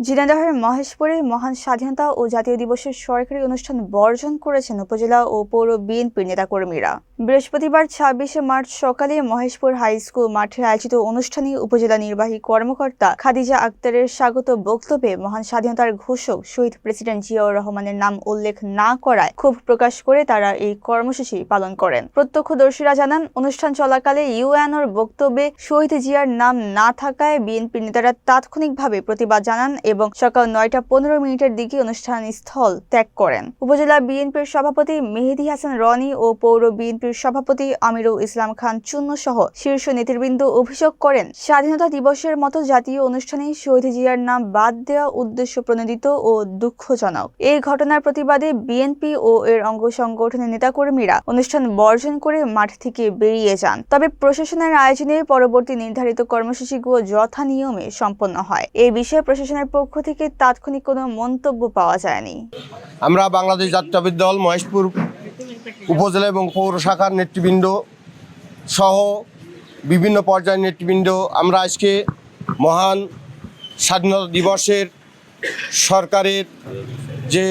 ঝিনাইদহের মহেশপুরে মহান স্বাধীনতা ও জাতীয় দিবসের সরকারি অনুষ্ঠান বর্জন করেছেন উপজেলা ও পৌর বিএনপির নেতাকর্মীরা। বৃহস্পতিবার ২৬শে মার্চ সকালে মহেশপুর হাই স্কুল মাঠে আয়োজিত অনুষ্ঠানে উপজেলা নির্বাহী কর্মকর্তা খাদিজা আক্তারের স্বাগত বক্তব্যে মহান স্বাধীনতার ঘোষক শহীদ প্রেসিডেন্ট জিয়াউর রহমানের নাম উল্লেখ না করায় ক্ষোভ প্রকাশ করে তারা এই কর্মসূচি পালন করেন। প্রত্যক্ষদর্শীরা জানান, অনুষ্ঠান চলাকালে ইউএনওর বক্তব্যে শহীদ জিয়ার নাম না থাকায় বিএনপির নেতারা তাৎক্ষণিকভাবে প্রতিবাদ জানান এবং সকাল ৯টা ১৫ দিকে অনুষ্ঠান স্থল ত্যাগ করেন। উপজেলা বিএনপির সভাপতি মেহেদী হাসান রনি ও পৌর বিএনপির সভাপতি আমিরুল ইসলাম খান চুন্নু সহ শীর্ষ নেতৃবৃন্দ অভিযোগ করেন, স্বাধীনতা দিবসের মতো জাতীয় অনুষ্ঠানে শহীদ জিয়ার নাম বাদ দেওয়া উদ্দেশ্য প্রণোদিত ও দুঃখজনক। এই ঘটনার প্রতিবাদে বিএনপি ও এর অঙ্গ সংগঠনের নেতাকর্মীরা অনুষ্ঠান বর্জন করে মাঠ থেকে বেরিয়ে যান। তবে প্রশাসনের আয়োজনে পরবর্তী নির্ধারিত কর্মসূচিগুলো যথা নিয়মে সম্পন্ন হয়। এই বিষয়ে প্রশাসনের পক্ষ থেকে তাৎক্ষণিক কোনো মন্তব্য পাওয়া যায়নি। আমরা বাংলাদেশ জাতীয়তাবাদী দল মহেশপুর উপজেলা এবং পৌর শাখার নেতৃবৃন্দ সহ বিভিন্ন পর্যায়ের নেতৃবৃন্দ আমরা আজকে মহান স্বাধীনতা দিবসের সরকারের যে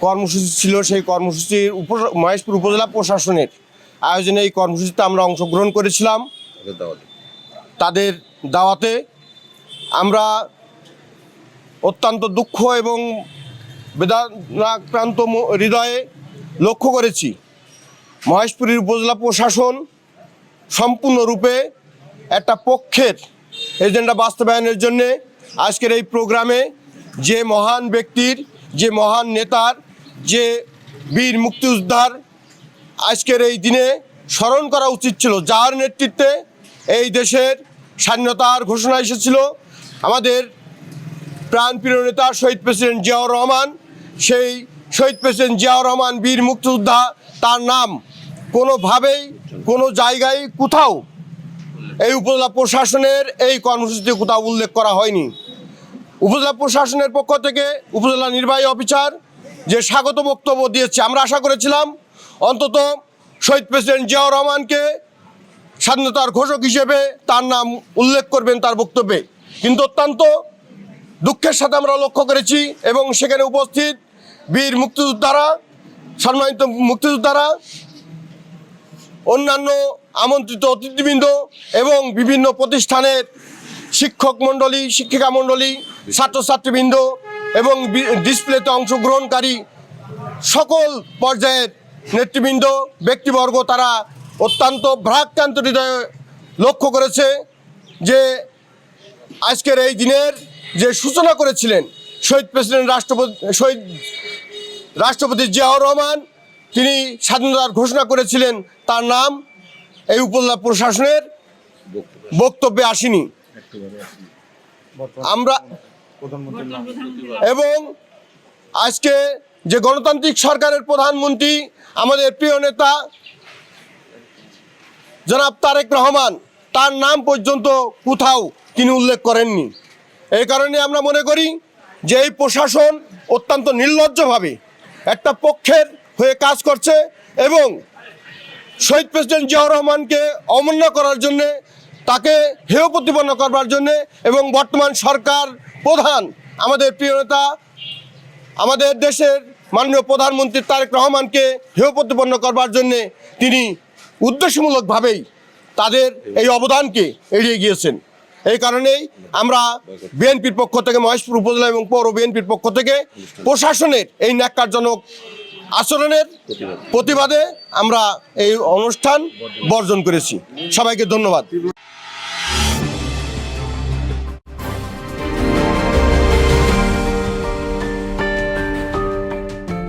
কর্মসূচি ছিল সেই কর্মসূচির মহেশপুর উপজেলা প্রশাসনের আয়োজনে এই কর্মসূচিতে আমরা অংশগ্রহণ করেছিলাম। তাদের দাওয়াতে আমরা অত্যন্ত দুঃখ এবং বেদনাক্রান্ত হৃদয়ে লক্ষ্য করেছি মহেশপুরের উপজেলা প্রশাসন সম্পূর্ণরূপে একটা পক্ষের এজেন্ডা বাস্তবায়নের জন্য আজকের এই প্রোগ্রামে যে মহান ব্যক্তির, যে মহান নেতার, যে বীর মুক্তিযোদ্ধার আজকের এই দিনে স্মরণ করা উচিত ছিল, যার নেতৃত্বে এই দেশের স্বাধীনতার ঘোষণা এসেছিল। আমাদের প্রাণপ্রিয় নেতা শহীদ প্রেসিডেন্ট জিয়াউর রহমান, সেই শহীদ প্রেসিডেন্ট জিয়াউর রহমান বীর মুক্তিযোদ্ধা, তার নাম কোনোভাবেই কোনো জায়গায় কোথাও এই উপজেলা প্রশাসনের এই কর্মসূচিতে কোথাও উল্লেখ করা হয়নি। উপজেলা প্রশাসনের পক্ষ থেকে উপজেলা নির্বাহী অফিসার যে স্বাগত বক্তব্য দিয়েছে, আমরা আশা করেছিলাম অন্তত শহীদ প্রেসিডেন্ট জিয়াউর রহমানকে স্বাধীনতার ঘোষক হিসেবে তার নাম উল্লেখ করবেন তার বক্তব্যে, কিন্তু অত্যন্ত দুঃখের সাথে আমরা লক্ষ্য করেছি এবং সেখানে উপস্থিত বীর মুক্তিযোদ্ধারা, সম্মানিত মুক্তিযোদ্ধারা, অন্যান্য আমন্ত্রিত অতিথিবৃন্দ এবং বিভিন্ন প্রতিষ্ঠানের শিক্ষক মণ্ডলী, শিক্ষিকা মণ্ডলী, ছাত্রছাত্রীবৃন্দ এবং ডিসপ্লেতে অংশগ্রহণকারী সকল পর্যায়ের নেতৃবৃন্দ, ব্যক্তিবর্গ, তারা অত্যন্ত ভারাক্রান্ত হৃদয়ে লক্ষ্য করেছে যে আজকের এই দিনের যে সূচনা করেছিলেন শহীদ প্রেসিডেন্ট রাষ্ট্রপতি জিয়াউর রহমান, তিনি স্বাধীনতার ঘোষণা করেছিলেন, তার নাম এই উপজেলা প্রশাসনের বক্তব্যে আসেনি। আমরা এবং আজকে যে গণতান্ত্রিক সরকারের প্রধানমন্ত্রী আমাদের প্রিয় নেতা জনাব তারেক রহমান, তার নাম পর্যন্ত কোথাও তিনি উল্লেখ করেননি। এই কারণে আমরা মনে করি যে এই প্রশাসন অত্যন্ত নির্লজ্জভাবে একটা পক্ষের হয়ে কাজ করছে এবং শহীদ প্রেসিডেন্ট জিয়াউর রহমানকে অমান্য করার জন্যে, তাকে হেয় প্রতিপন্ন করবার জন্যে এবং বর্তমান সরকার প্রধান আমাদের প্রিয় নেতা আমাদের দেশের মাননীয় প্রধানমন্ত্রী তারেক রহমানকে হেয় প্রতিপন্ন করবার জন্যে তিনি উদ্দেশ্যমূলকভাবেই তাদের এই অবদানকে এড়িয়ে গিয়েছেন। এই কারণেই আমরা বিএনপির পক্ষ থেকে, মহেশপুর উপজেলা এবং পৌর বিএনপির পক্ষ থেকে প্রশাসনের এই ন্যাক্কারজনক আচরণের প্রতিবাদে আমরা এই অনুষ্ঠান বর্জন করেছি। সবাইকে ধন্যবাদ।